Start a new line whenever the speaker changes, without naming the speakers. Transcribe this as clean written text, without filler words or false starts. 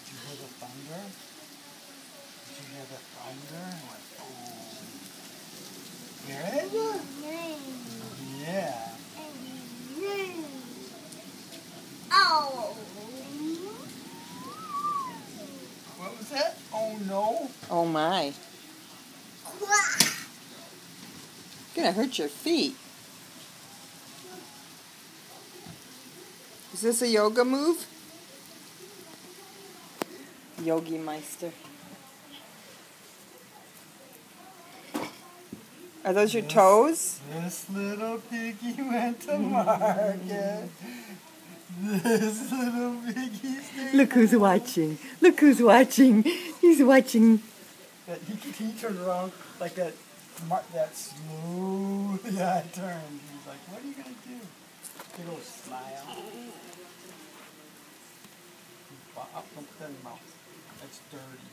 Did you hear the thunder? Did you hear the thunder? It went boom. Good? Yeah.
Oh.
What was that? Oh no.
Oh my. Gonna hurt your feet. Is this a yoga move? Yogi Meister. Are those your toes?
This little piggy went to market. This little piggy stayed.
Look who's watching. Look who's watching. He's watching.
He turned around like that smooth turn. He's like, what are you going to do? Big old smile. Up, don't put that in your mouth. That's dirty.